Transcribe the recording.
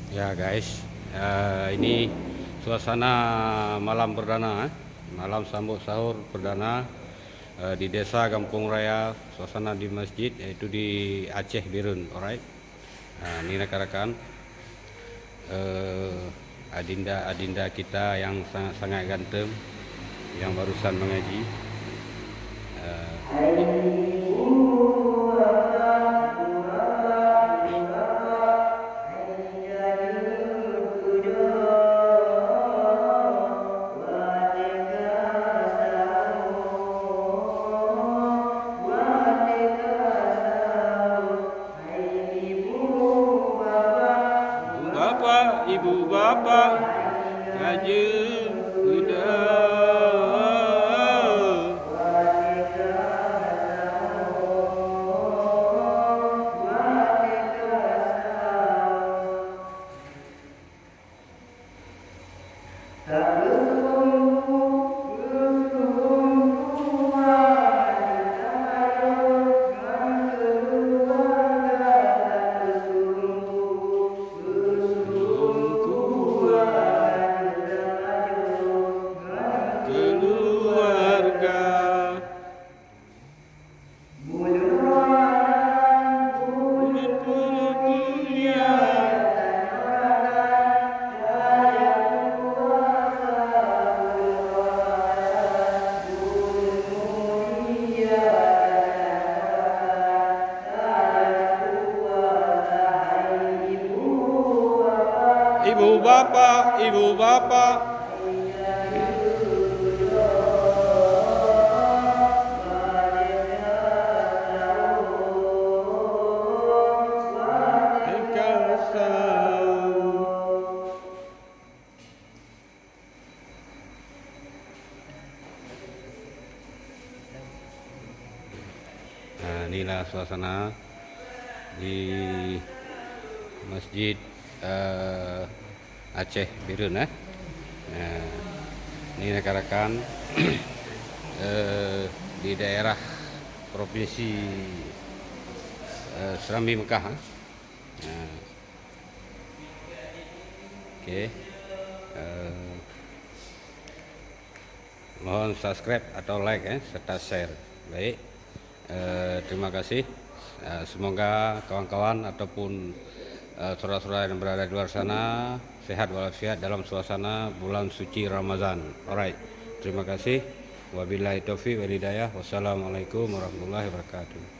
Ya guys, ini suasana malam perdana, malam sambut sahur perdana di desa Kampung Raya, suasana di masjid yaitu di Aceh Birun, alright. Ini rekan-rekan adinda kita yang sangat ganteng, yang barusan mengaji. Ibu bapak kajeng udah keluarga. Ibu bapak Nah, inilah suasana di masjid Aceh Birun. Nah, ini rekan-rekan di daerah provinsi Serambi Mekah. Nah, oke. Mohon subscribe atau like serta share. Baik, terima kasih. Semoga kawan-kawan ataupun saudara-saudara yang berada di luar sana sehat walafiat dalam suasana bulan suci Ramadan. Alright, terima kasih. Wabillahi taufiq wal hidayah. Wassalamualaikum warahmatullahi wabarakatuh.